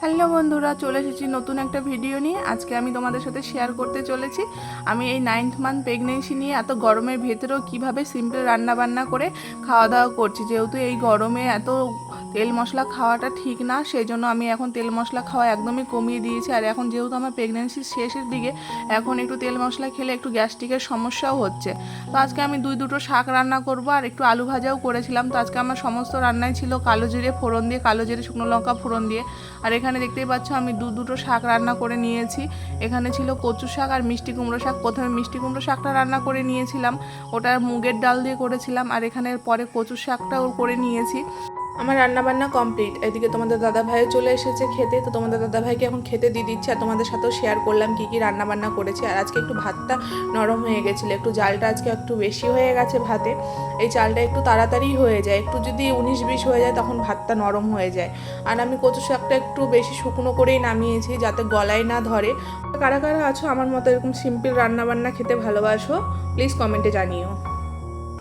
Hello বন্ধুরা, চলে এসেছি নতুন একটা ভিডিও নিয়ে। আজকে আমি তোমাদের সাথে শেয়ার করতে চলেছি আমি এই 9th মান্থ প্রেগনেন্সি নিয়ে এত গরমের ভেতরেও কিভাবে সিম্পল রান্না বান্না করে খাওয়া দাওয়া করছি। যেহেতু এই গরমে এত তেল মশলা খাওয়াটা ঠিক না, সেই জন্য আমি এখন তেল মশলা খাওয়া একদমই কমিয়ে দিয়েছি। আর এখন যেহেতু আমার প্রেগনেন্সির শেষের দিকে, এখন একটু তেল মশলা খেলে একটু গ্যাস্ট্রিকের সমস্যাও হচ্ছে। তো আজকে আমি দুটো শাক রান্না করব আর একটু আলু ভাজাও করেছিলাম। তো আজকে আমার সমস্ত রান্নাই ছিল কালো জিরে ফোড়ন দিয়ে, কালো জিরে শুকনো লঙ্কা ফোড়ন দিয়ে। আর এখানে দেখতেই পাচ্ছ আমি দুটো শাক রান্না করে নিয়েছি। এখানে ছিল কচু শাক আর মিষ্টি কুমড়ো শাক। প্রথমে মিষ্টি কুমড়ো শাকটা রান্না করে নিয়েছিলাম, ওটা মুগের ডাল দিয়ে করেছিলাম। আর এখানে পরে কচু শাকটাও করে নিয়েছি। আমার রান্নাবান্না কমপ্লিট। এদিকে তোমাদের দাদাভাইও চলে এসেছে খেতে। তো তোমাদের দাদাভাইকে এখন খেতে দিয়ে দিচ্ছে। আর তোমাদের সাথেও শেয়ার করলাম কী কী রান্নাবান্না করেছি। আর আজকে একটু ভাতটা নরম হয়ে গেছিলো, একটু জালটা আজকে একটু বেশি হয়ে গেছে ভাতে। এই চালটা একটু তাড়াতাড়ি হয়ে যায়, একটু যদি 19-20 হয়ে যায় তখন ভাতটা নরম হয়ে যায়। আর আমি কচু শাকটা একটু বেশি শুকনো করেই নামিয়েছি যাতে গলায় না ধরে। কারা কারা আছো আমার মতো এরকম সিম্পল রান্নাবান্না খেতে ভালোবাসো, প্লিজ কমেন্টে জানিও।